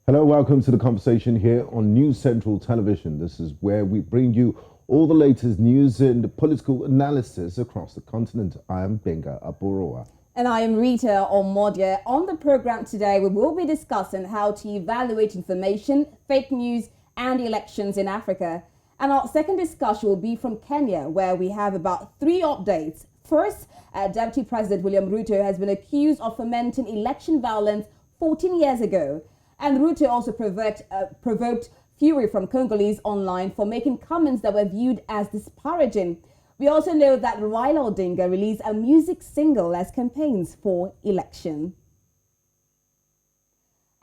Hello, welcome to the conversation here on News Central Television. This is where we bring you all the latest news and political analysis across the continent. I am Benga Aboroa. And I am Rita Omodia. On the program today, we will be discussing how to evaluate information, fake news, and elections in Africa. And our second discussion will be from Kenya, where we have about 3 updates. First, Deputy President William Ruto has been accused of fomenting election violence 14 years ago. And Ruto also provoked fury from Congolese online for making comments that were viewed as disparaging. We also know that Raila Odinga released a music single as campaigns for election.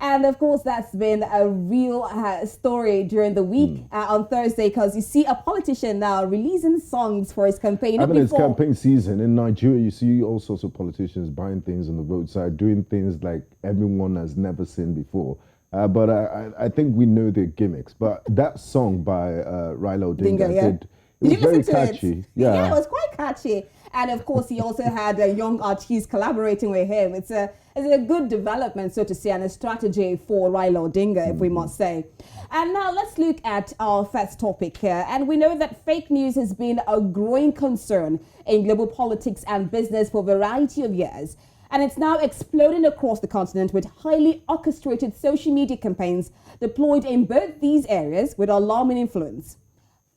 And of course, that's been a real story during the week on Thursday, because you see a politician now releasing songs for his campaign. I mean, it's campaign season. In Nigeria, you see all sorts of politicians buying things on the roadside, doing things like everyone has never seen before. But I think we know the gimmicks. But that song by Raila Odinga, it was very catchy. Yeah, it was quite catchy. And of course, he also had a young artist collaborating with him. It's a good development, so to say, and a strategy for Raila Odinga, if we must say. And now let's look at our first topic here. And we know that fake news has been a growing concern in global politics and business for a variety of years. And it's now exploding across the continent with highly orchestrated social media campaigns deployed in both these areas with alarming influence.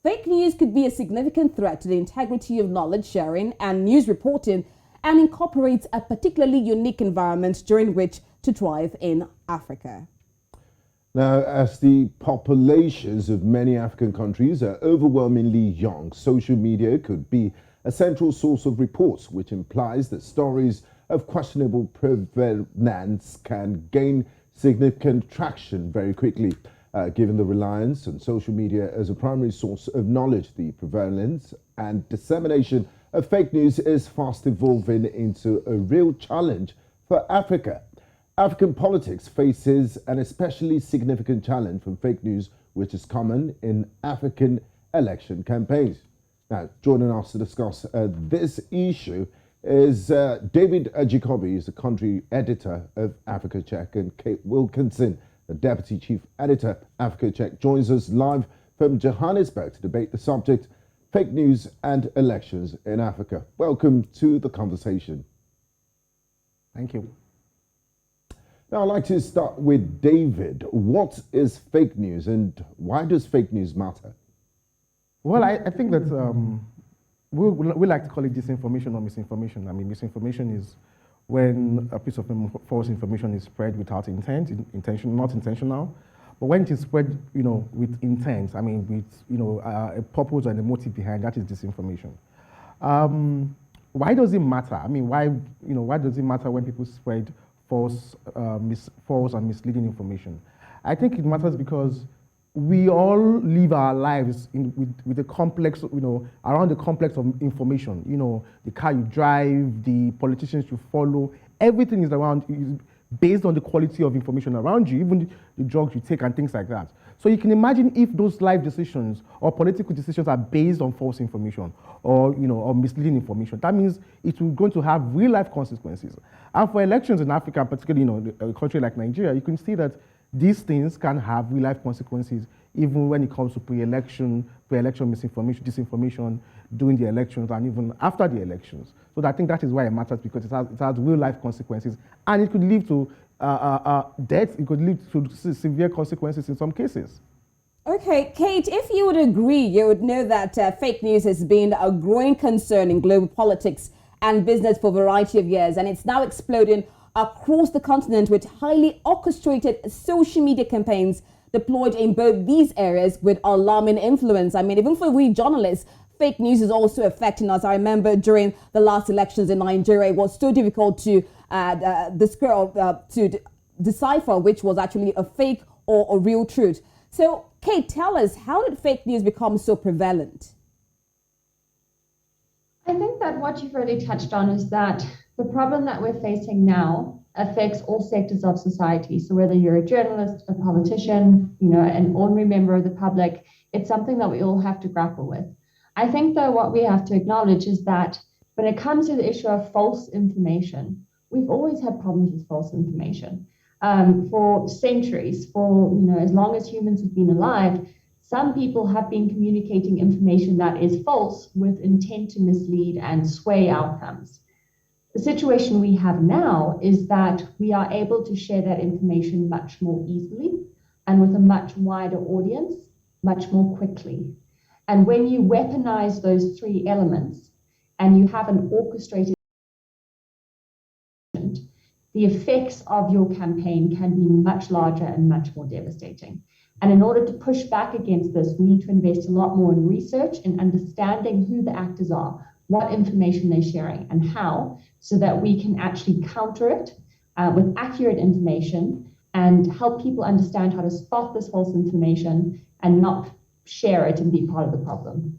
Fake news could be a significant threat to the integrity of knowledge sharing and news reporting, and incorporates a particularly unique environment during which to thrive in Africa. Now, as the populations of many African countries are overwhelmingly young, social media could be a central source of reports, which implies that stories of questionable provenance can gain significant traction very quickly. Given the reliance on social media as a primary source of knowledge, the prevalence and dissemination of fake news is fast evolving into a real challenge for Africa. African politics faces an especially significant challenge from fake news, which is common in African election campaigns. Now, joining us to discuss this issue is David Ajikobi, is the country editor of Africa Check, and Kate Wilkinson, the Deputy Chief Editor, Africa Check, joins us live from Johannesburg to debate the subject, fake news and elections in Africa. Welcome to the conversation. Thank you. Now, I'd like to start with David. What is fake news and why does fake news matter? Well, I think that we like to call it disinformation or misinformation. I mean, misinformation is when a piece of false information is spread without intent, not intentional, but when it is spread, with intent, I mean, with, a purpose and a motive behind, that is disinformation. Why does it matter? I mean, why does it matter when people spread false and misleading information? I think it matters because we all live our lives with a complex, around the complex of information. The car you drive, the politicians you follow, everything is based on the quality of information around you, even the drugs you take and things like that. So you can imagine if those life decisions or political decisions are based on false information or misleading information, that means it will going to have real life consequences. And for elections in Africa, particularly a country like Nigeria, you can see that these things can have real-life consequences, even when it comes to pre-election misinformation, disinformation during the elections, and even after the elections. So I think that is why it matters, because it has real-life consequences, and it could lead to death. It could lead to severe consequences in some cases. Okay, Kate, if you would agree, you would know that fake news has been a growing concern in global politics and business for a variety of years, and it's now exploding across the continent with highly orchestrated social media campaigns deployed in both these areas with alarming influence. I mean, even for we journalists, fake news is also affecting us. I remember during the last elections in Nigeria, it was so difficult to decipher which was actually a fake or a real truth. So, Kate, tell us, how did fake news become so prevalent? I think that what you've really touched on is that the problem that we're facing now affects all sectors of society. So whether you're a journalist, a politician, an ordinary member of the public, it's something that we all have to grapple with. I think, though, what we have to acknowledge is that when it comes to the issue of false information, we've always had problems with false information. For centuries, for as long as humans have been alive, some people have been communicating information that is false with intent to mislead and sway outcomes. The situation we have now is that we are able to share that information much more easily and with a much wider audience, much more quickly. And when you weaponize those three elements and you have an orchestrated, the effects of your campaign can be much larger and much more devastating. And in order to push back against this, we need to invest a lot more in research and understanding who the actors are, what information they're sharing, and how, so that we can actually counter it with accurate information and help people understand how to spot this false information and not share it and be part of the problem.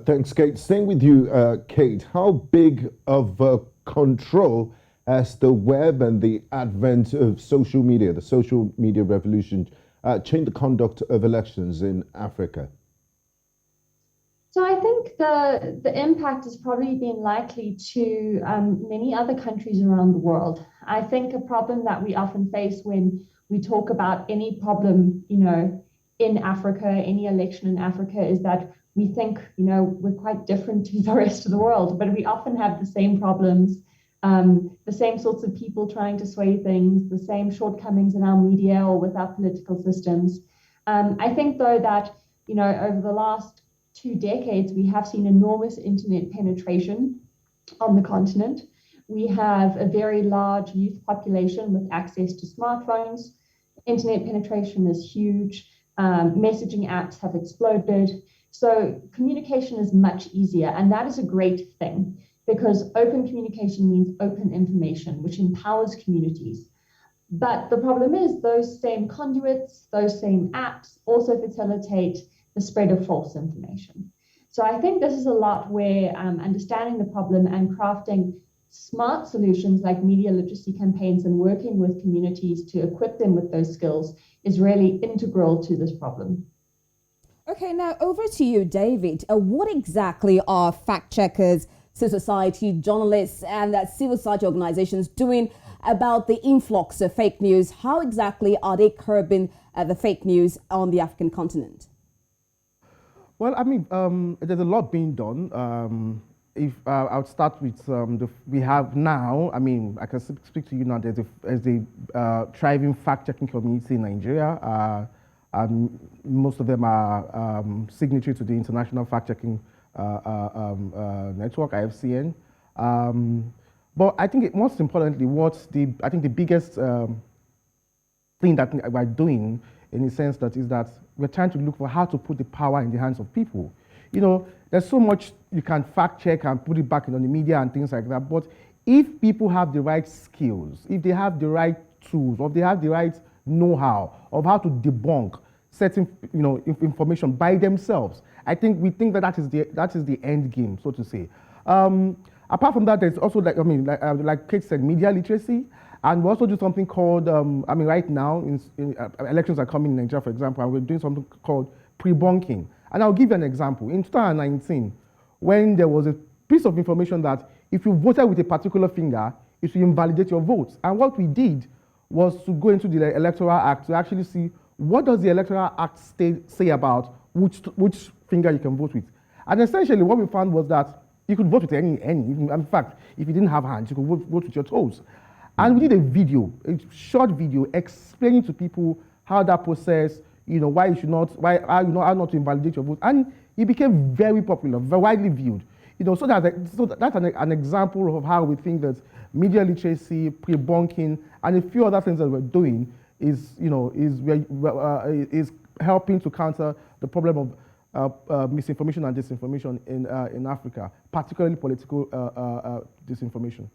Thanks, Kate. Staying with you, Kate, how big of a control has the web and the advent of social media, the social media revolution, changed the conduct of elections in Africa? So I think the impact has probably been likely to many other countries around the world. I think a problem that we often face when we talk about any problem, in Africa, any election in Africa, is that we think, we're quite different to the rest of the world, but we often have the same problems, the same sorts of people trying to sway things, the same shortcomings in our media or with our political systems. I think, though, that, over the last 2 decades, we have seen enormous internet penetration on the continent. We have a very large youth population with access to smartphones. Internet penetration is huge. Messaging apps have exploded. So communication is much easier, and that is a great thing, because open communication means open information, which empowers communities. But the problem is those same conduits, those same apps also facilitate the spread of false information. So I think this is a lot where understanding the problem and crafting smart solutions like media literacy campaigns and working with communities to equip them with those skills is really integral to this problem. Okay, now over to you, David. What exactly are fact checkers, civil society, journalists, and civil society organizations doing about the influx of fake news? How exactly are they curbing the fake news on the African continent? Well, I mean, there's a lot being done. If I would start with we have now, I mean, I can speak to you now, there's a thriving fact-checking community in Nigeria. And most of them are signatory to the International Fact-Checking Network, IFCN. But I think most importantly, I think the biggest thing that we're doing, in a sense, that is that we're trying to look for how to put the power in the hands of people. There's so much you can fact check and put it back in on the media and things like that. But if people have the right skills, if they have the right tools, or if they have the right know-how of how to debunk certain information by themselves, I think that is the end game, so to say. Apart from that, there's also like Kate said, media literacy. And we also do something called, right now, elections are coming in Nigeria, for example, and we're doing something called pre-bunking. And I'll give you an example. In 2019, when there was a piece of information that if you voted with a particular finger, it will invalidate your votes. And what we did was to go into the Electoral Act to actually see what does the Electoral Act say about which finger you can vote with. And essentially what we found was that you could vote with any. In fact, if you didn't have hands, you could vote with your toes. And we did a short video explaining to people how that process, how not to invalidate your vote. And it became very popular, very widely viewed. So that's an example of how we think that media literacy, pre-bunking, and a few other things that we're doing is helping to counter the problem of misinformation and disinformation in Africa, particularly political disinformation.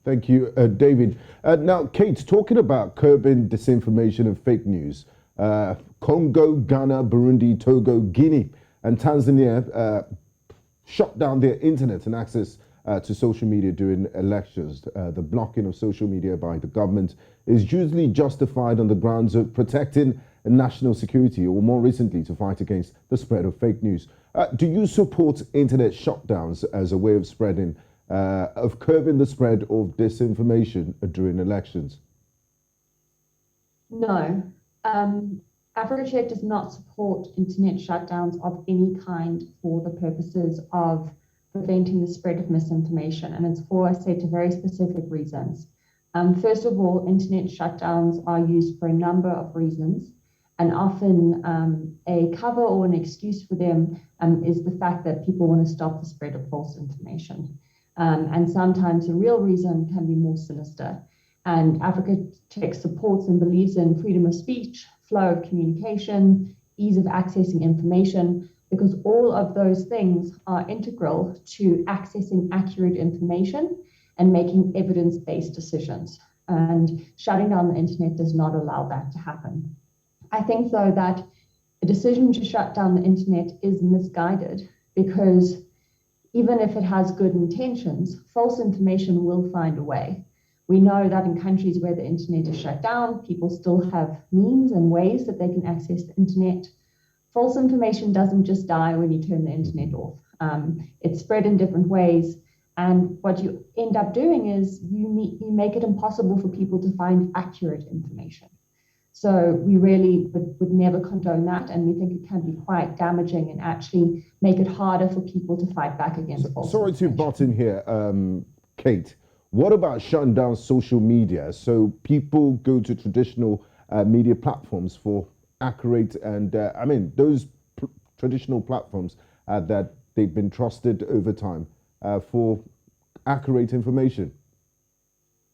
Thank you, David. Now, Kate, talking about curbing disinformation and fake news, Congo, Ghana, Burundi, Togo, Guinea, and Tanzania shut down their internet and access to social media during elections. The blocking of social media by the government is usually justified on the grounds of protecting national security, or more recently, to fight against the spread of fake news. Do you support internet shutdowns as a way of curbing the spread of disinformation during elections? No. Africa Check does not support internet shutdowns of any kind for the purposes of preventing the spread of misinformation, and it's for a set of very specific reasons. First of all, internet shutdowns are used for a number of reasons, and often a cover or an excuse for them is the fact that people want to stop the spread of false information. And sometimes the real reason can be more sinister. And Africa Check supports and believes in freedom of speech, flow of communication, ease of accessing information, because all of those things are integral to accessing accurate information and making evidence-based decisions. And shutting down the internet does not allow that to happen. I think, though, that a decision to shut down the internet is misguided, because even if it has good intentions, false information will find a way. We know that in countries where the internet is shut down, people still have means and ways that they can access the internet. False information doesn't just die when you turn the internet off. It's spread in different ways. And what you end up doing is you make it impossible for people to find accurate information. So we really would never condone that, and we think it can be quite damaging and actually make it harder for people to fight back against false Sorry to information. butt in here, Kate. What about shutting down social media? So people go to traditional media platforms for accurate and, those traditional platforms that they've been trusted over time for accurate information.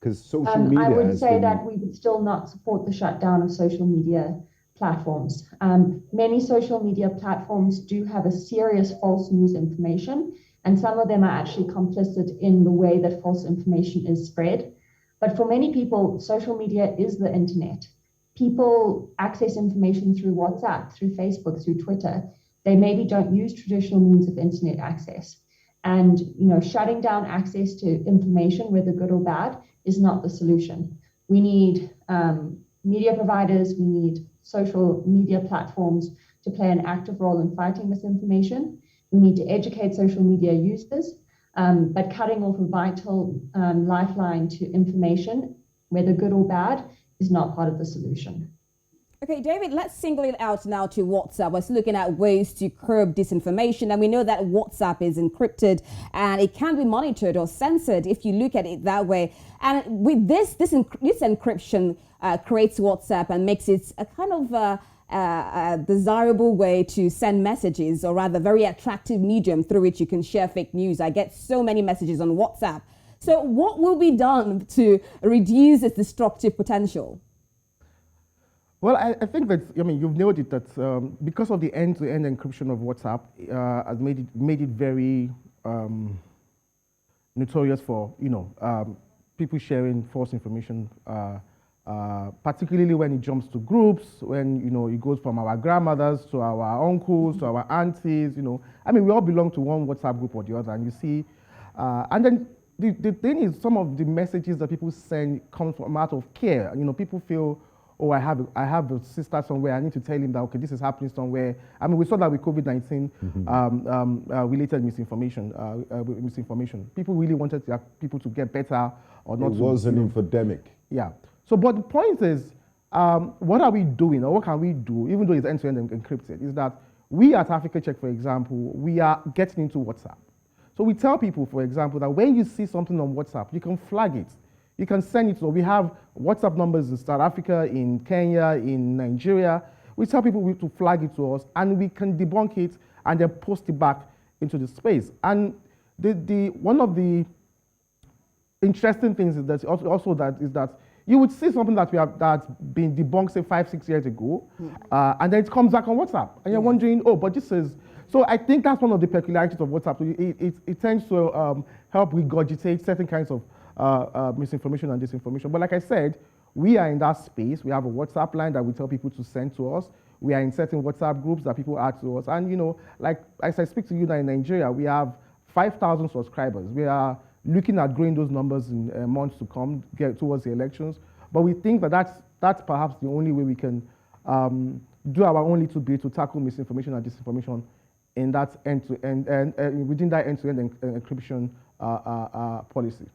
Because social media I would has say been... that we would still not support the shutdown of social media platforms. Many social media platforms do have a serious false news information, and some of them are actually complicit in the way that false information is spread. But for many people, social media is the internet. People access information through WhatsApp, through Facebook, through Twitter. They maybe don't use traditional means of internet access. And shutting down access to information, whether good or bad, is not the solution. We need media providers, we need social media platforms to play an active role in fighting misinformation. We need to educate social media users, but cutting off a vital lifeline to information, whether good or bad, is not part of the solution. Okay, David, let's single it out now to WhatsApp. We're looking at ways to curb disinformation, and we know that WhatsApp is encrypted and it can be monitored or censored if you look at it that way. And with this encryption creates WhatsApp and makes it a kind of a desirable way to send messages, or rather very attractive medium through which you can share fake news. I get so many messages on WhatsApp. So what will be done to reduce its destructive potential? Well, I think that, you've nailed it, that because of the end-to-end encryption of WhatsApp has made it very notorious for, people sharing false information, particularly when it jumps to groups, when, it goes from our grandmothers to our uncles to our aunties, we all belong to one WhatsApp group or the other, and you see, and then the thing is, some of the messages that people send come from out of care. People feel, oh, I have a sister somewhere, I need to tell him that, okay, this is happening somewhere. We saw that with COVID-19 related misinformation. People really wanted people to get better or not. It was an infodemic. Yeah. So, but the point is, what are we doing, or what can we do, even though it's end-to-end encrypted, is that we at Africa Check, for example, we are getting into WhatsApp. So we tell people, for example, that when you see something on WhatsApp, you can flag it. You can send it. So we have WhatsApp numbers in South Africa, in Kenya, in Nigeria. We tell people to flag it to us, and we can debunk it and then post it back into the space. And one of the interesting things is that you would see something that's been debunked, say 5-6 years ago, and then it comes back on WhatsApp, and you're wondering, oh, but this is. So I think that's one of the peculiarities of WhatsApp. It tends to help regurgitate certain kinds of misinformation and disinformation. But like I said, we are in that space. We have a WhatsApp line that we tell people to send to us. We are in certain WhatsApp groups that people add to us. And like as I speak to you now in Nigeria, we have 5,000 subscribers. We are looking at growing those numbers in months to come, get towards the elections. But we think that that's perhaps the only way we can do our own little bit to tackle misinformation and disinformation in that end-to-end and within that end-to-end encryption policy.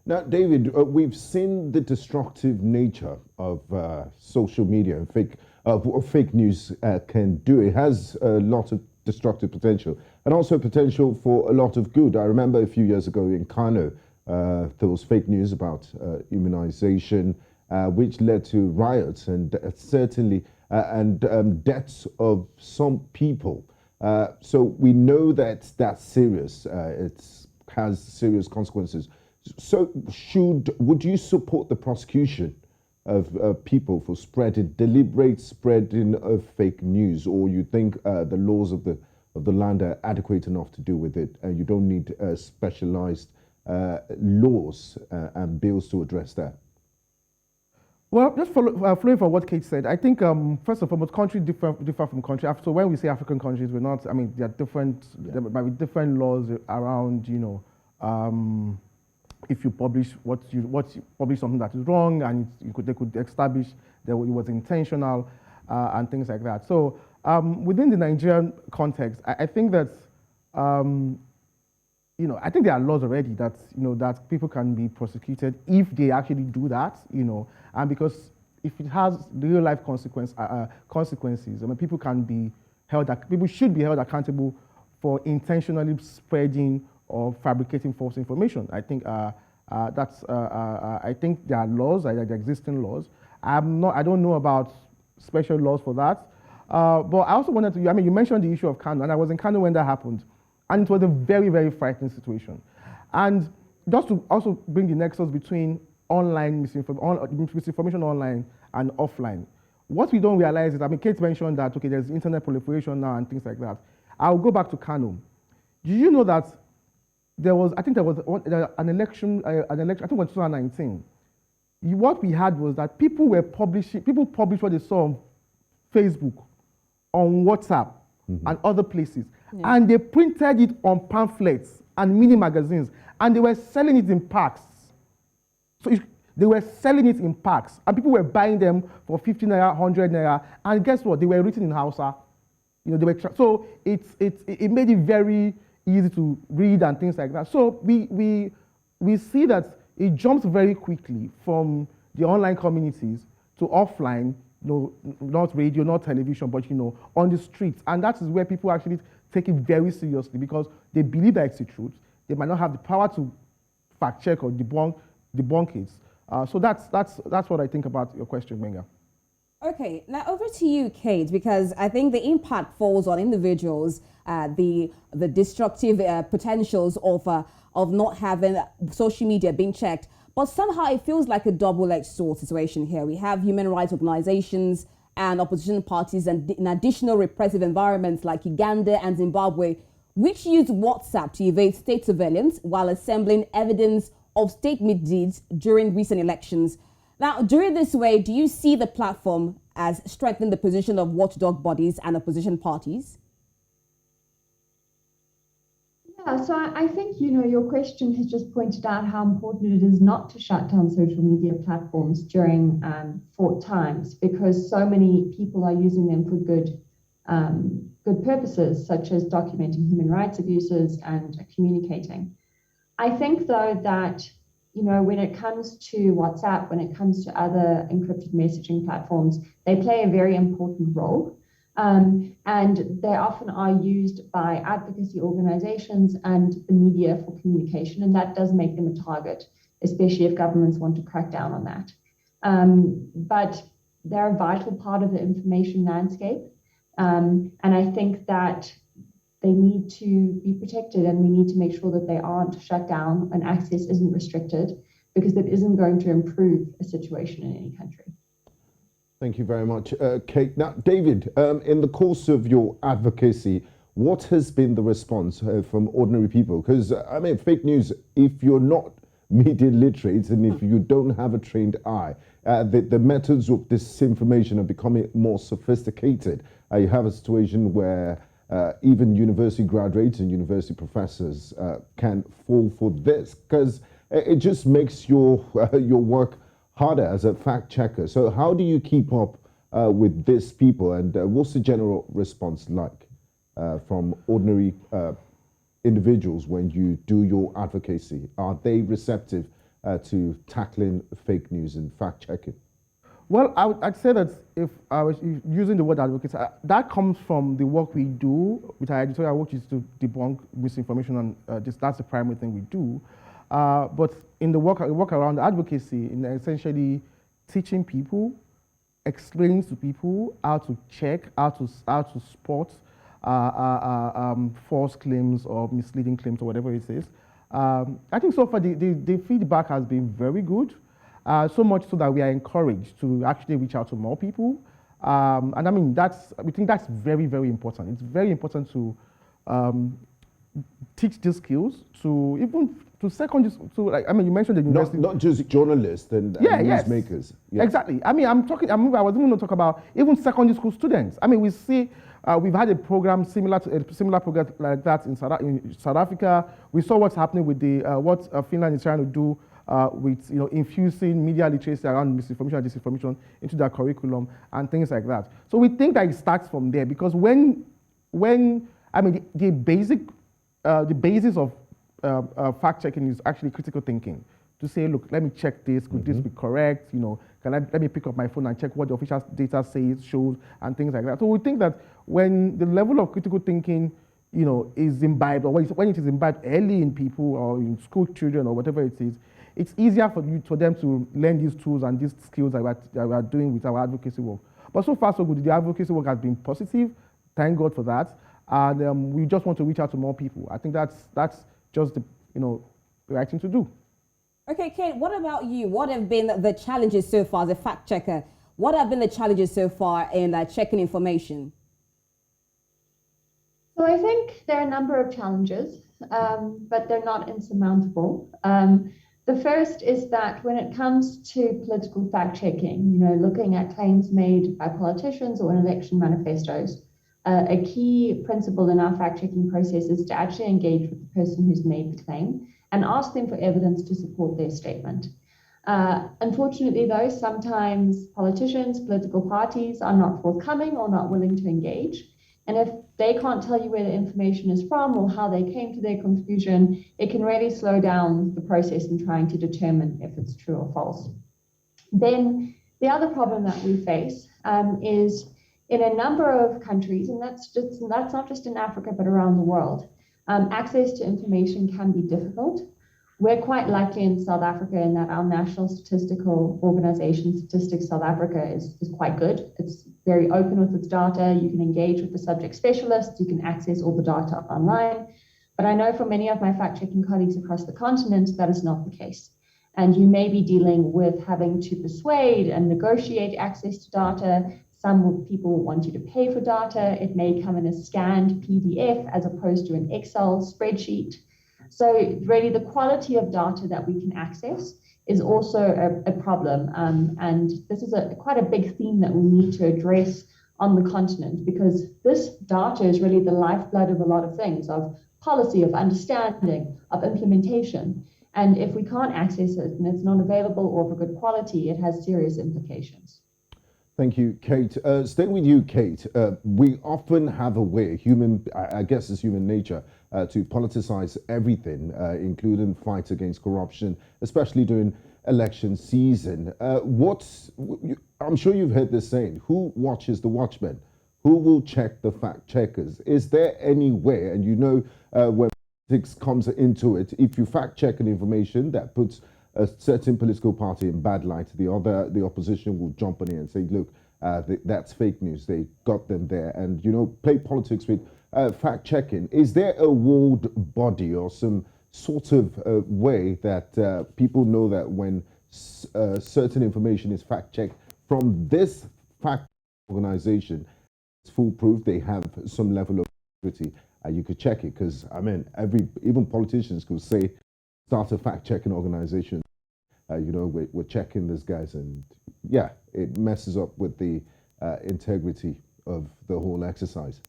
Now, David, we've seen the destructive nature of social media and what fake news can do. It has a lot of destructive potential and also potential for a lot of good. I remember a few years ago in Kano, there was fake news about immunization, which led to riots and certainly deaths of some people. So we know that that's serious. It has serious consequences. So would you support the prosecution of people for deliberate spreading of fake news, or you think the laws of the land are adequate enough to deal with it, and you don't need specialized laws and bills to address that? Well, just following from what Kate said, I think first of all, countries differ from country. So when we say African countries, we're not. I mean, there are different. Yeah. There might be different laws around. If you publish publish something that is wrong, and they could establish that it was intentional and things like that. So within the Nigerian context, I think that I think there are laws already that that people can be prosecuted if they actually do that. And because if it has real life consequences, I mean, people should be held accountable for intentionally spreading or fabricating false information. I think I think there are laws, there are existing laws. I don't know about special laws for that. But I also wanted to. I mean, you mentioned the issue of Kano, and I was in Kano when that happened, and it was a very, very frightening situation. And just to also bring the nexus between online misinformation online and offline. What we don't realize is, I mean, Kate mentioned that there's internet proliferation now and things like that. I'll go back to Kano. Do you know that there was an election, I think it was 2019. What we had was that people published what they saw on Facebook, on WhatsApp, and other places. Yeah. And they printed it on pamphlets and mini magazines, and they were selling it in packs. So they were selling it in packs, and people were buying them for 50 naira, 100 naira, and guess what? They were written in Hausa. So it made it very easy to read and things like that. So we see that it jumps very quickly from the online communities to offline, not radio, not television, but on the streets. And that is where people actually take it very seriously because they believe that it's the truth. They might not have the power to fact check or debunk it. So that's what I think about your question, Menga. Okay, now over to you, Kate, because I think the impact falls on individuals, the destructive potentials of not having social media being checked. But somehow it feels like a double-edged sword situation here. We have human rights organizations and opposition parties and in additional repressive environments like Uganda and Zimbabwe, which use WhatsApp to evade state surveillance while assembling evidence of state misdeeds during recent elections. Now, during this way, do you see the platform as strengthening the position of watchdog bodies and opposition parties? Yeah, so I think, your question has just pointed out how important it is not to shut down social media platforms during fraught times, because so many people are using them for good purposes, such as documenting human rights abuses and communicating. I think, though, that when it comes to WhatsApp, when it comes to other encrypted messaging platforms, they play a very important role. And they often are used by advocacy organizations and the media for communication, and that does make them a target, especially if governments want to crack down on that. But they're a vital part of the information landscape. And I think that they need to be protected, and we need to make sure that they aren't shut down and access isn't restricted, because that isn't going to improve a situation in any country. Thank you very much, Kate. Now, David, in the course of your advocacy, what has been the response from ordinary people? Because, I mean, fake news, if you're not media literate and if you don't have a trained eye, the methods of disinformation are becoming more sophisticated. You have a situation where even university graduates and university professors can fall for this, because it just makes your work harder as a fact checker. So how do you keep up with these people, and what's the general response like from ordinary individuals when you do your advocacy? Are they receptive to tackling fake news and fact checking? Well, I'd say that if I was using the word advocacy, that comes from the work we do with our editorial work, is to debunk misinformation, and that's the primary thing we do. But in the work around advocacy, in essentially teaching people, explaining to people how to check, how to spot false claims or misleading claims or whatever it is. I think so far the feedback has been very good, so much so that we are encouraged to actually reach out to more people. And I mean, we think that's very, very important. It's very important to teach these skills to even to secondary, like, I mean, you mentioned the university. Not just journalists and newsmakers. Yes. Exactly. I mean, I was even going to talk about even secondary school students. I mean, we see, we've had a program similar program like that in South Africa. We saw what's happening with what Finland is trying to do with infusing media literacy around misinformation and disinformation into their curriculum and things like that. So we think that it starts from there, because when I mean the basis of fact checking is actually critical thinking. To say, look, let me check this. Could this be correct? Let me pick up my phone and check what the official data says, shows, and things like that. So we think that when the level of critical thinking, is imbibed, or when it is imbibed early in people or in school children or whatever it is, it's easier for them to learn these tools and these skills that we are doing with our advocacy work. But so far so good. The advocacy work has been positive. Thank God for that. And we just want to reach out to more people. I think that's just the right thing to do. Okay, Kate, what about you? What have been the challenges so far as a fact checker? What have been the challenges so far in checking information? So I think there are a number of challenges, but they're not insurmountable. The first is that when it comes to political fact checking, looking at claims made by politicians or in election manifestos, a key principle in our fact-checking process is to actually engage with the person who's made the claim and ask them for evidence to support their statement. Unfortunately, though, sometimes politicians, political parties are not forthcoming or not willing to engage. And if they can't tell you where the information is from or how they came to their conclusion, it can really slow down the process in trying to determine if it's true or false. Then the other problem that we face is in a number of countries, and that's not just in Africa, but around the world, access to information can be difficult. We're quite lucky in South Africa in that our National Statistical Organization, Statistics South Africa, is quite good. It's very open with its data. You can engage with the subject specialists. You can access all the data online. But I know for many of my fact-checking colleagues across the continent, that is not the case. And you may be dealing with having to persuade and negotiate access to data. Some people want you to pay for data. It may come in a scanned PDF as opposed to an Excel spreadsheet. So really the quality of data that we can access is also a problem. And this is quite a big theme that we need to address on the continent, because this data is really the lifeblood of a lot of things, of policy, of understanding, of implementation. And if we can't access it and it's not available or of a good quality, it has serious implications. Thank you, Kate. Staying with you, Kate, we often have a way, I guess it's human nature, to politicize everything, including fights against corruption, especially during election season. I'm sure you've heard this saying, who watches the watchmen? Who will check the fact checkers? Is there any way, and when politics comes into it, if you fact check an information that puts a certain political party in bad light, the opposition will jump on it and say, look, that's fake news. They got them there. And, play politics with fact checking. Is there a world body or some sort of way that people know that when certain information is fact checked from this fact organization, it's foolproof, they have some level of integrity, you could check it? Because, even politicians could say, start a fact-checking organization. We're checking these guys, and it messes up with the integrity of the whole exercise.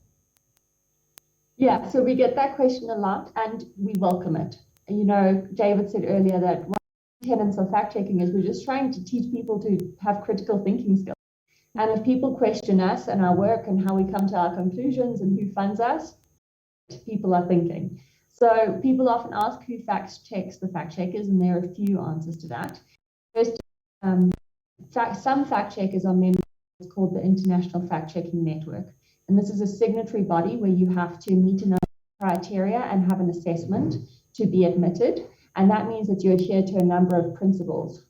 Yeah, so we get that question a lot, and we welcome it. David said earlier that one of the tenets of fact-checking is we're just trying to teach people to have critical thinking skills. And if people question us and our work and how we come to our conclusions and who funds us, people are thinking. So people often ask who fact checks the fact checkers, and there are a few answers to that. First, some fact checkers are members of what's called the International Fact Checking Network. And this is a signatory body where you have to meet a number of criteria and have an assessment to be admitted. And that means that you adhere to a number of principles,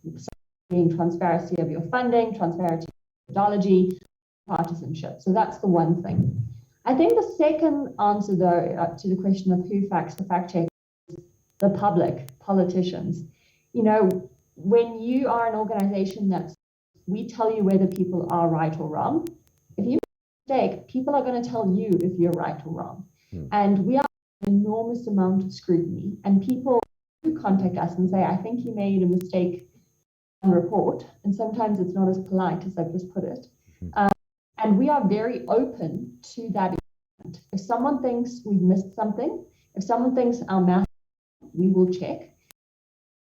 being transparency of your funding, transparency of methodology, partisanship. So that's the one thing. I think the second answer, though, to the question of who facts the fact check is the public, politicians. You know, when you are an organization that we tell you whether people are right or wrong, if you make a mistake, people are going to tell you if you're right or wrong. And we are an enormous amount of scrutiny, and people do contact us and say, I think you made a mistake on report, and sometimes it's not as polite as I've just put it. And we are very open to that. If someone thinks we've missed something, if someone thinks our math, we will check.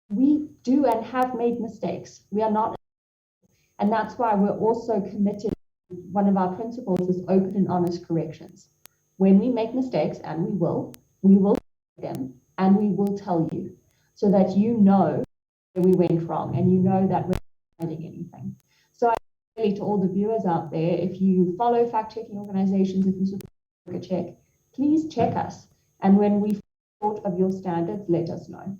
We do and have made mistakes. We are not, and that's why we're also committed. One of our principles is open and honest corrections. When we make mistakes, and we will correct them, and we will tell you, so that you know that we went wrong, and you know that we're not hiding anything. So to all the viewers out there, if you follow fact-checking organizations, if you support a check, please check us. And when we thought of your standards, let us know.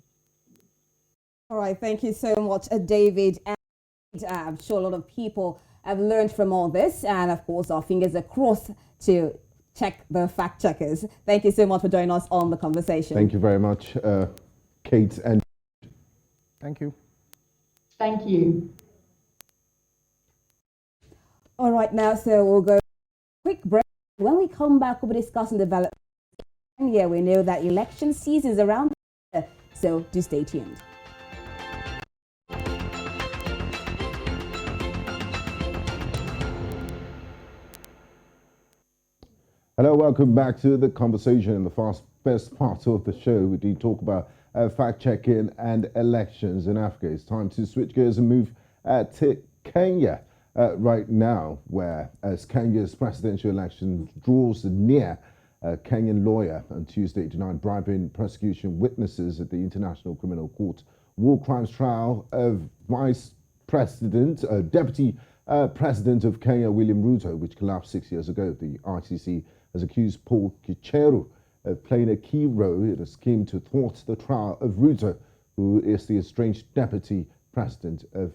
All right, thank you so much, David. And I'm sure a lot of people have learned from all this. And of course, our fingers are crossed to check the fact checkers. Thank you so much for joining us on the conversation. Thank you very much, Kate. And Thank you. Thank you. All right, now, so we'll go quick break. When we come back, we'll be discussing development. And yeah, we know that election season is around, so do stay tuned. hello, welcome back to the conversation. In the first part of the show, we did talk about fact-checking and elections in Africa. It's time to switch gears and move to Kenya. Right now, where as Kenya's presidential election draws near, a Kenyan lawyer on Tuesday denied bribing prosecution witnesses at the International Criminal Court war crimes trial of Deputy President of Kenya, William Ruto, which collapsed 6 years ago. The ICC has accused Paul Kicheru of playing a key role in a scheme to thwart the trial of Ruto, who is the estranged Deputy President of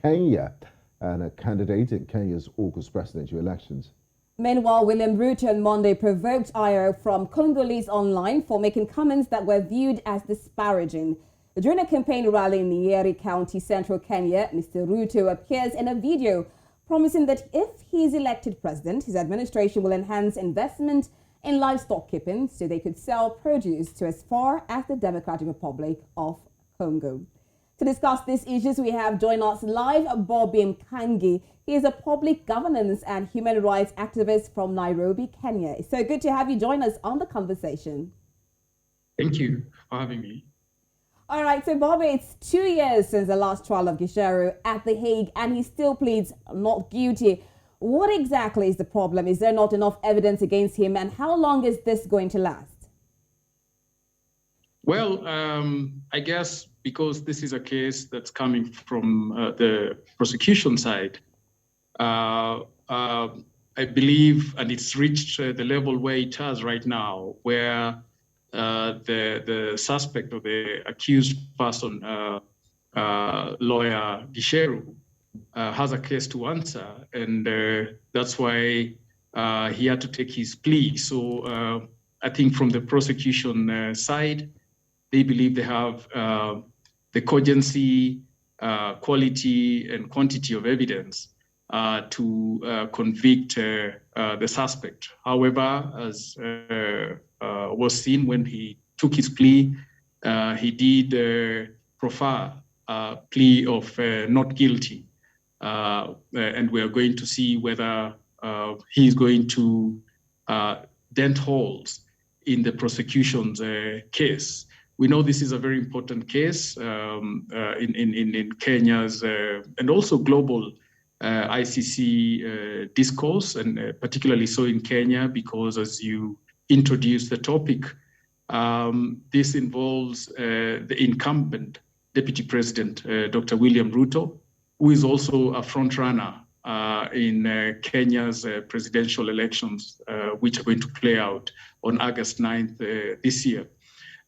Kenya and a candidate in Kenya's August presidential elections. Meanwhile, William Ruto on Monday provoked ire from Congolese online for making comments that were viewed as disparaging. During a campaign rally in Nyeri County, central Kenya, Mr. Ruto appears in a video promising that if he is elected president, his administration will enhance investment in livestock keeping so they could sell produce to as far as the Democratic Republic of Congo. To discuss these issues, we have joined us live Bobby Mkangi. He is a public governance and human rights activist from Nairobi, Kenya. It's so good to have you join us on the conversation. Thank you for having me. All right, so Bobby, it's 2 years since the last trial of Gicheru at The Hague, and he still pleads not guilty. What exactly is the problem? Is there not enough evidence against him, and how long is this going to last? Well, I guess because this is a case that's coming from the prosecution side, I believe, and it's reached the level where it has right now, where the suspect or the accused person, lawyer Gicheru, has a case to answer, and that's why he had to take his plea. So I think from the prosecution side, they believe they have the cogency, quality, and quantity of evidence to convict the suspect. However, as was seen when he took his plea, he did proffer a plea of not guilty. And we are going to see whether he's going to dent holes in the prosecution's case. We know this is a very important case in Kenya's and also global ICC discourse, and particularly so in Kenya, because as you introduced the topic, This involves the incumbent Deputy President, Dr. William Ruto, who is also a frontrunner in Kenya's presidential elections, which are going to play out on August 9th this year.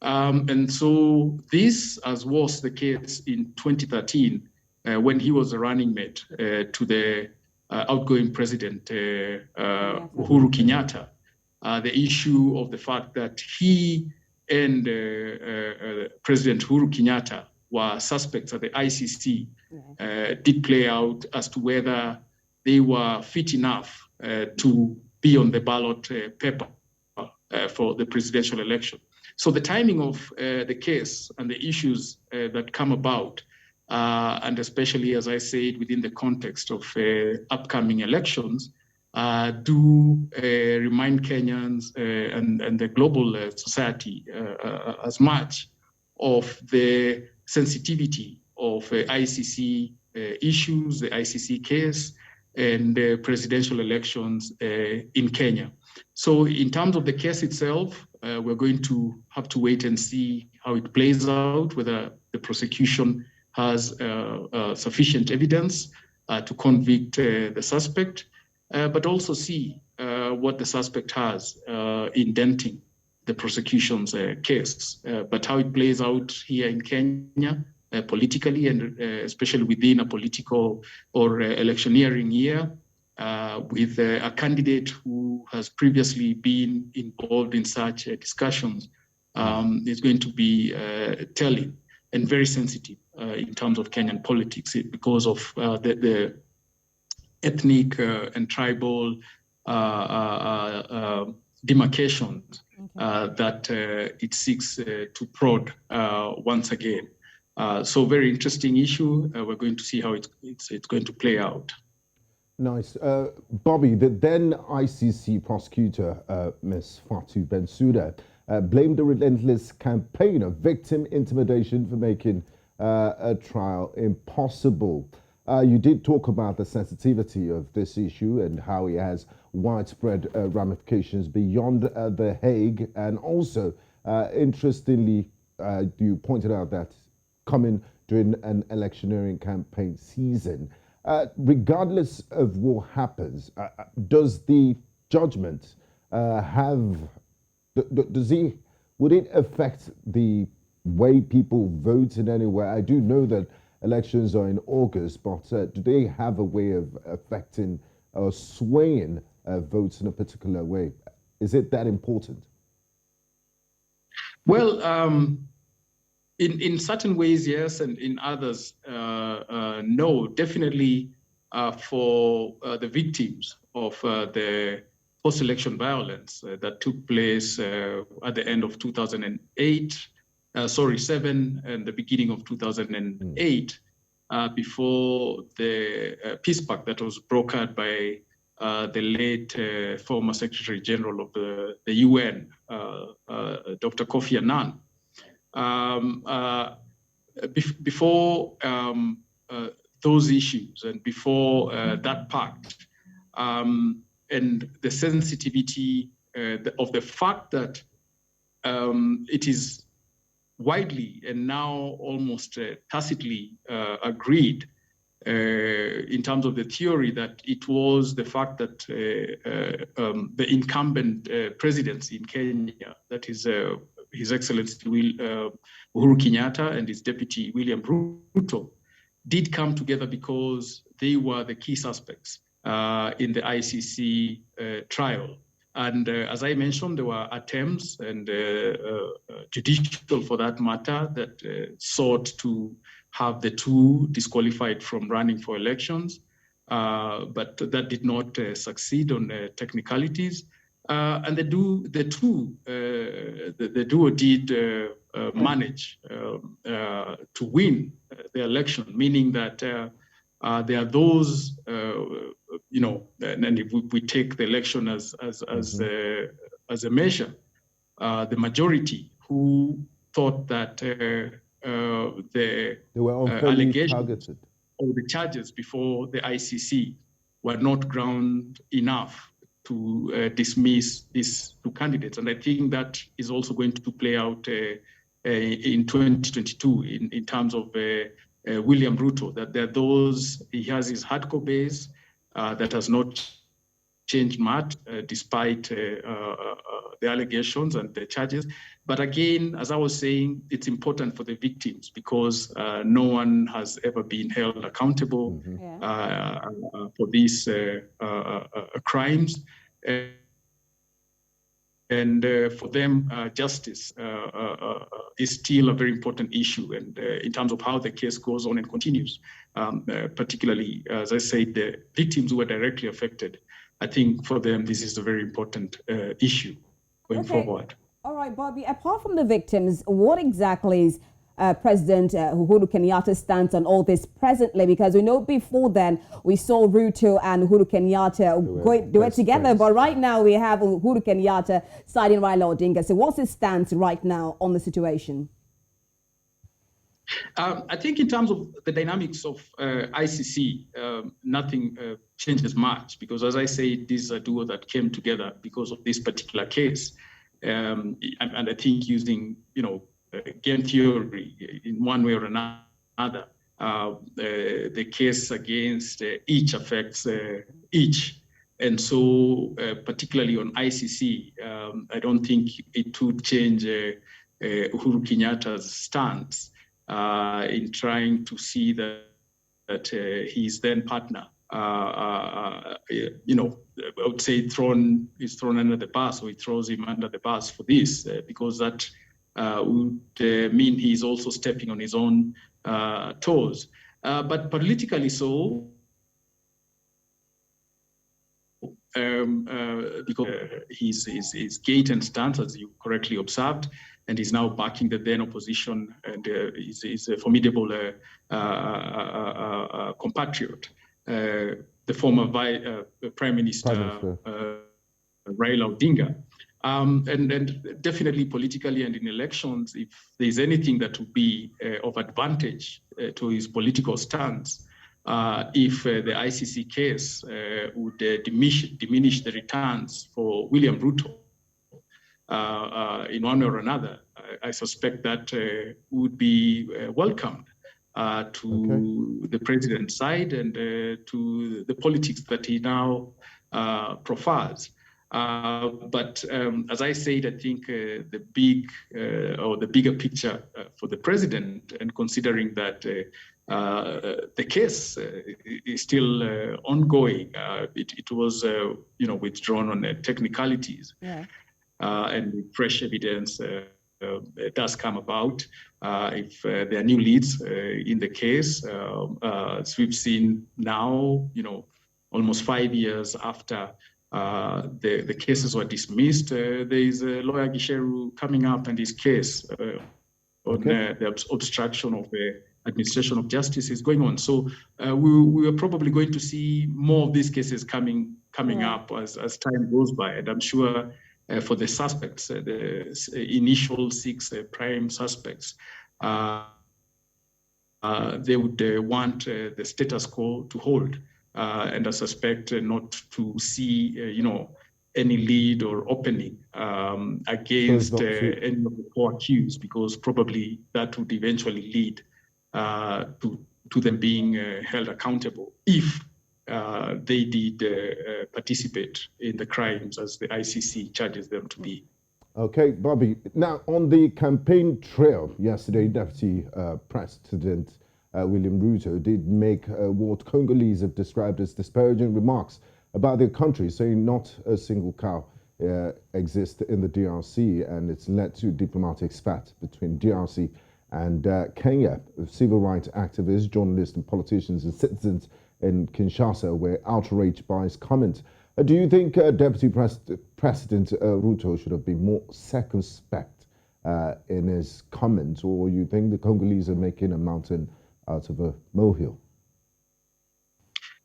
And so this, as was the case in 2013, when he was a running mate to the outgoing president, Uhuru Kenyatta, the issue of the fact that he and President Uhuru Kenyatta were suspects at the ICC did play out as to whether they were fit enough to be on the ballot paper for the presidential election. So the timing of the case and the issues that come about, and especially, as I said, within the context of upcoming elections, do remind Kenyans and the global society as much of the sensitivity of ICC issues, the ICC case, and presidential elections in Kenya. So in terms of the case itself, we're going to have to wait and see how it plays out, whether the prosecution has sufficient evidence to convict the suspect, but also see what the suspect has in denting the prosecution's case. But how it plays out here in Kenya politically, and especially within a political or electioneering year, with a candidate who has previously been involved in such discussions, is going to be telling and very sensitive in terms of Kenyan politics because of the ethnic and tribal demarcations that it seeks to prod once again. So very interesting issue. We're going to see how it's going to play out. Nice. Bobby, the then ICC prosecutor, Ms. Fatou Bensouda, blamed the relentless campaign of victim intimidation for making a trial impossible. You did talk about the sensitivity of this issue and how it has widespread ramifications beyond The Hague. And also, interestingly, you pointed out that coming during an electioneering campaign season. Regardless of what happens, does the judgment would it affect the way people vote in any way? I do know that elections are in August, but do they have a way of affecting or swaying votes in a particular way? Is it that important? Well, in certain ways, yes, and in others, no. Definitely for the victims of the post-election violence that took place at the end of 2007 and the beginning of 2008, before the peace pact that was brokered by the late former Secretary General of the UN, Dr. Kofi Annan. Before those issues and before that pact, and the sensitivity of the fact that it is widely and now almost tacitly agreed in terms of the theory that it was the fact that the incumbent presidency in Kenya, that is His Excellency Uhuru Kenyatta and his deputy William Ruto, did come together because they were the key suspects in the ICC trial. And as I mentioned, there were attempts and judicial, for that matter, that sought to have the two disqualified from running for elections, but that did not succeed on technicalities. And the duo did manage to win the election, meaning that there are those, and if we take the election as a measure, the majority who thought that they were allegations targeted, or the charges before the ICC were not ground enough dismiss these two candidates. And I think that is also going to play out in 2022 in terms of William Ruto, that there are those, he has his hardcore base that has not changed much despite the allegations and the charges. But again, as I was saying, it's important for the victims because no one has ever been held accountable for these crimes. And for them, justice is still a very important issue. And in terms of how the case goes on and continues, particularly, as I said, the victims who were directly affected, I think for them, this is a very important issue going forward. All right, Bobby, apart from the victims, what exactly is President Uhuru Kenyatta's stance on all this presently? Because we know before then we saw Ruto and Uhuru Kenyatta do it together, but right now we have Uhuru Kenyatta siding Raila Odinga. So what's his stance right now on the situation? I think in terms of the dynamics of ICC, nothing changes much because, as I say, this is a duo that came together because of this particular case. And I think using, game theory in one way or another, the case against each affects each. And so, particularly on ICC, I don't think it would change Uhuru Kenyatta's stance in trying to see that his then partner, I would say is thrown under the bus, or he throws him under the bus for this, because that would mean he's also stepping on his own toes. But politically so, because his gait and stance, as you correctly observed, and he's now backing the then opposition, and is a formidable compatriot, the former Prime Minister Raila Odinga. And definitely politically and in elections, if there's anything that would be of advantage to his political stance, if the ICC case would diminish the returns for William Ruto in one way or another, I suspect that would be welcomed to the president's side and to the politics that he now prefers. But as I said, I think the bigger picture for the president, and considering that the case is still ongoing, it was withdrawn on technicalities, and fresh evidence does come about. If there are new leads in the case, as we've seen now, almost 5 years after the cases were dismissed, there is a lawyer Gisheru coming up, and his case on the obstruction of the administration of justice is going on. So we are probably going to see more of these cases coming up as time goes by, and I'm sure for the suspects, the initial 6 prime suspects, they would want the status quo to hold. And I suspect not to see, any lead or opening against any of the 4 accused, because probably that would eventually lead to them being held accountable if they did participate in the crimes as the ICC charges them to be. Okay, Bobby. Now, on the campaign trail yesterday, Deputy President William Ruto did make what Congolese have described as disparaging remarks about their country, saying not a single cow exists in the DRC, and it's led to diplomatic spat between DRC and Kenya. Civil rights activists, journalists, and politicians and citizens in Kinshasa were outraged by his comment. Do you think Deputy President Ruto should have been more circumspect in his comments, or you think the Congolese are making a mountain out of a molehill?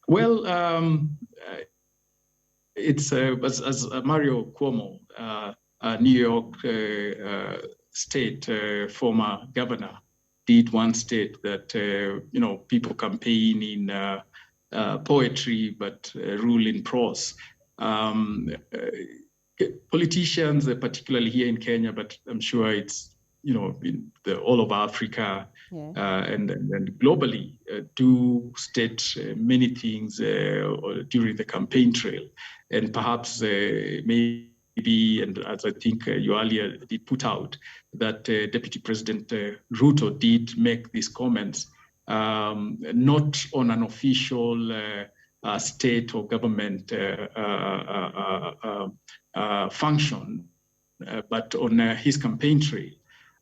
Well, it's as Mario Cuomo, New York State former governor, did one state that people campaign in poetry but rule in prose. Politicians, particularly here in Kenya, but I'm sure it's in all of Africa and globally, do state many things during the campaign trail, and perhaps maybe, and as I think you earlier did put out, that Deputy President Ruto did make these comments, not on an official state or government function, but on his campaign trail.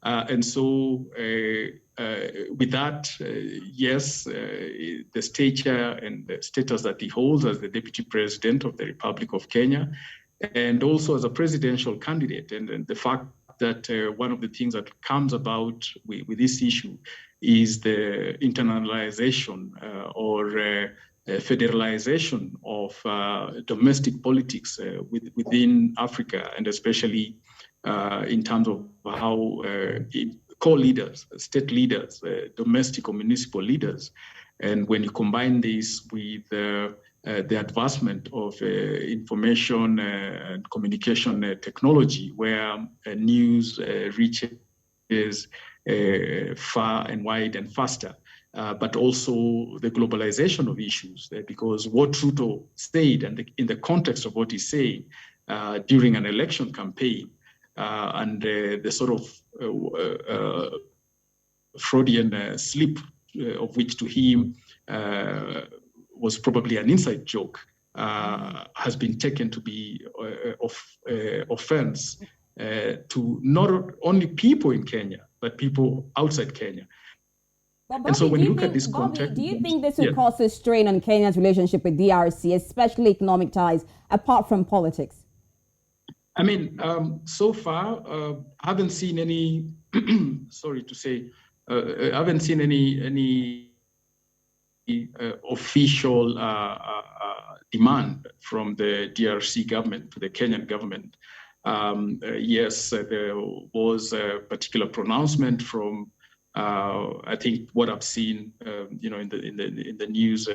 And so with that, yes, the stature and the status that he holds as the Deputy President of the Republic of Kenya, and also as a presidential candidate, and the fact that one of the things that comes about with this issue is the internalization or federalization of domestic politics within Africa, and especially in terms of how co-leaders, state leaders, domestic or municipal leaders. And when you combine this with the advancement of information and communication technology, where news reaches far and wide and faster, but also the globalization of issues, because what Ruto said, and in the context of what he's saying during an election campaign, and the sort of Freudian slip, of which to him was probably an inside joke, has been taken to be offense to not only people in Kenya, but people outside Kenya. But Bobby, and so when you look at this context, do you think this will cause a strain on Kenya's relationship with DRC, especially economic ties, apart from politics? I mean, so far, I haven't seen any, sorry to say, I haven't seen any official demand from the DRC government to the Kenyan government. Yes, there was a particular pronouncement from, I think, what I've seen, in the news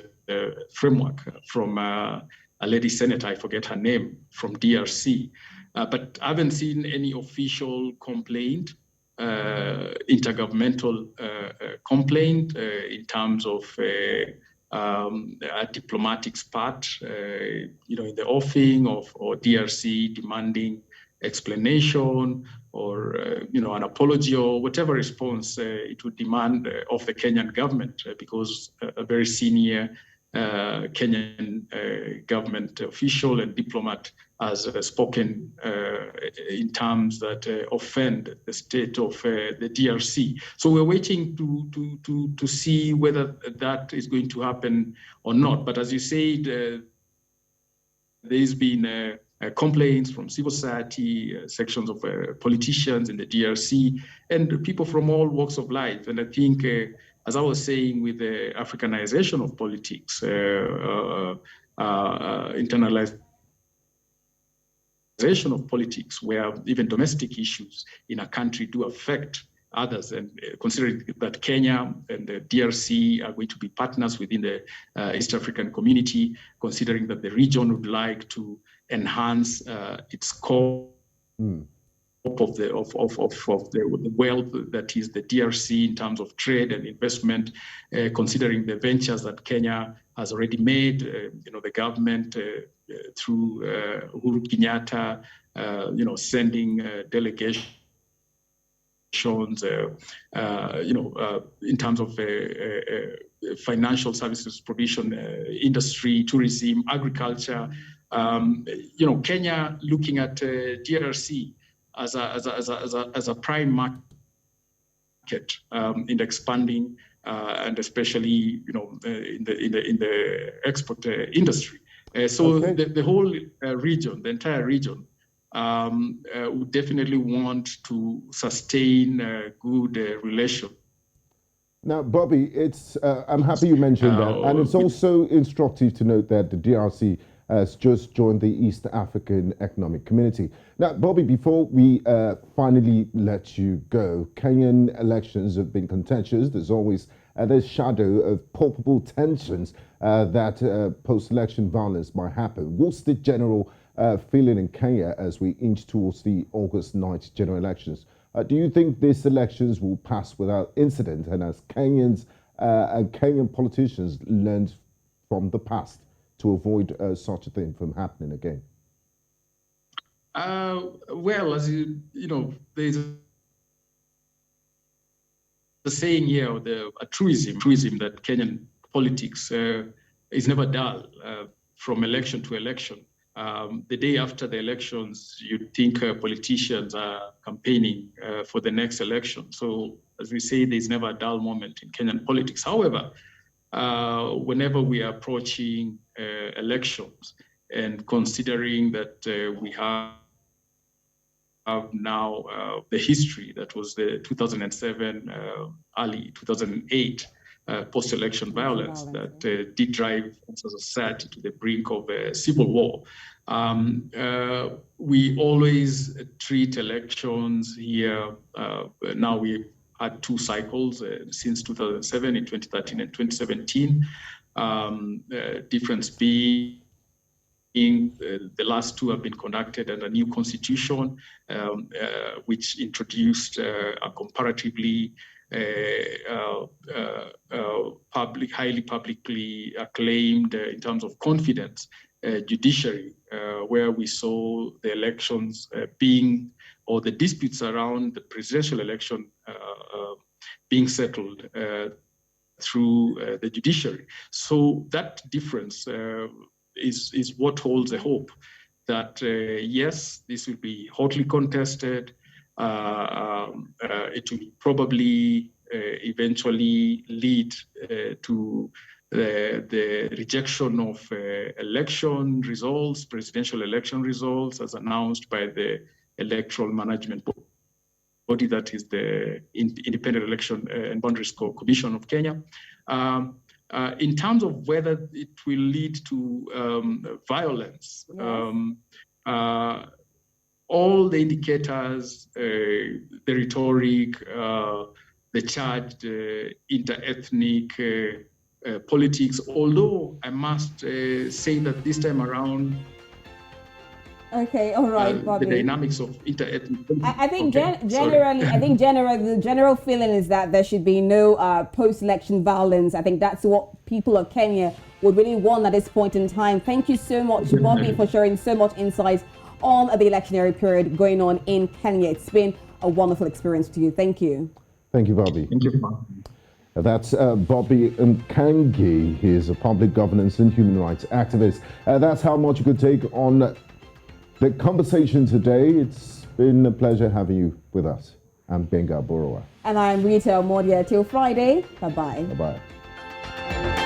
framework from a lady senator, I forget her name, from DRC. But I haven't seen any official complaint, intergovernmental complaint in terms of a diplomatic part, in the offing of or DRC demanding explanation or an apology or whatever response it would demand of the Kenyan government, because a very senior Kenyan government official and diplomat has spoken in terms that offend the state of the DRC. So we're waiting to see whether that is going to happen or not. But as you said, there's been complaints from civil society, sections of politicians in the DRC, and people from all walks of life. And I think, as I was saying, with the Africanization of politics, internalization of politics, where even domestic issues in a country do affect others, and considering that Kenya and the DRC are going to be partners within the East African community, considering that the region would like to enhance its scope of the wealth that is the DRC in terms of trade and investment, considering the ventures that Kenya has already made, the government through Uhuru Kenyatta, sending delegations, in terms of financial services provision, industry, tourism, agriculture. Kenya looking at DRC as a prime market in expanding, and especially in the export industry. So okay. the whole region, the entire region, would definitely want to sustain a good relation. Now, Bobby, it's I'm happy you mentioned that, and it's also instructive to note that the DRC has just joined the East African Economic Community. Now, Bobby, before we finally let you go, Kenyan elections have been contentious. There's always the shadow of probable tensions that post-election violence might happen. What's the general feeling in Kenya as we inch towards the August 9th general elections? Do you think these elections will pass without incident, and as Kenyans and Kenyan politicians learned from the past to avoid such a thing from happening again? Well, as you know, there's the saying here, a truism that Kenyan politics is never dull from election to election. The day after the elections, you'd think politicians are campaigning for the next election. So, as we say, there's never a dull moment in Kenyan politics. However, whenever we are approaching elections and considering that we have now the history that was the 2007, early 2008 post-election violence that did drive society to the brink of a civil war. We always treat elections here. Now we had two cycles since 2007, in 2013 and 2017. Difference being the last two have been conducted under a new constitution, which introduced a comparatively highly publicly acclaimed in terms of confidence judiciary, where we saw the elections being, or the disputes around the presidential election being settled through the judiciary. So that difference is what holds a hope that yes, this will be hotly contested. It will probably eventually lead to the rejection of election results, presidential election results, as announced by the Electoral Management Body, that is the Independent Election and Boundaries Commission of Kenya. In terms of whether it will lead to violence, all the indicators, the rhetoric, the charged inter-ethnic politics, although I must say that this time around, okay, all right, Bobby. the dynamics of inter-ethnic politics. I think generally, the general feeling is that there should be no post-election violence. I think that's what people of Kenya would really want at this point in time. Thank you so much, Bobby, for sharing so much insights on the electionary period going on in Kenya. It's been a wonderful experience to you. Thank you. Thank you, Bobby. Thank you. That's Bobby Mkangi. He is a public governance and human rights activist. That's how much you could take on the conversation today. It's been a pleasure having you with us. I'm Benga Borowa. And I'm Rita Modia. Till Friday. Bye-bye. Bye-bye.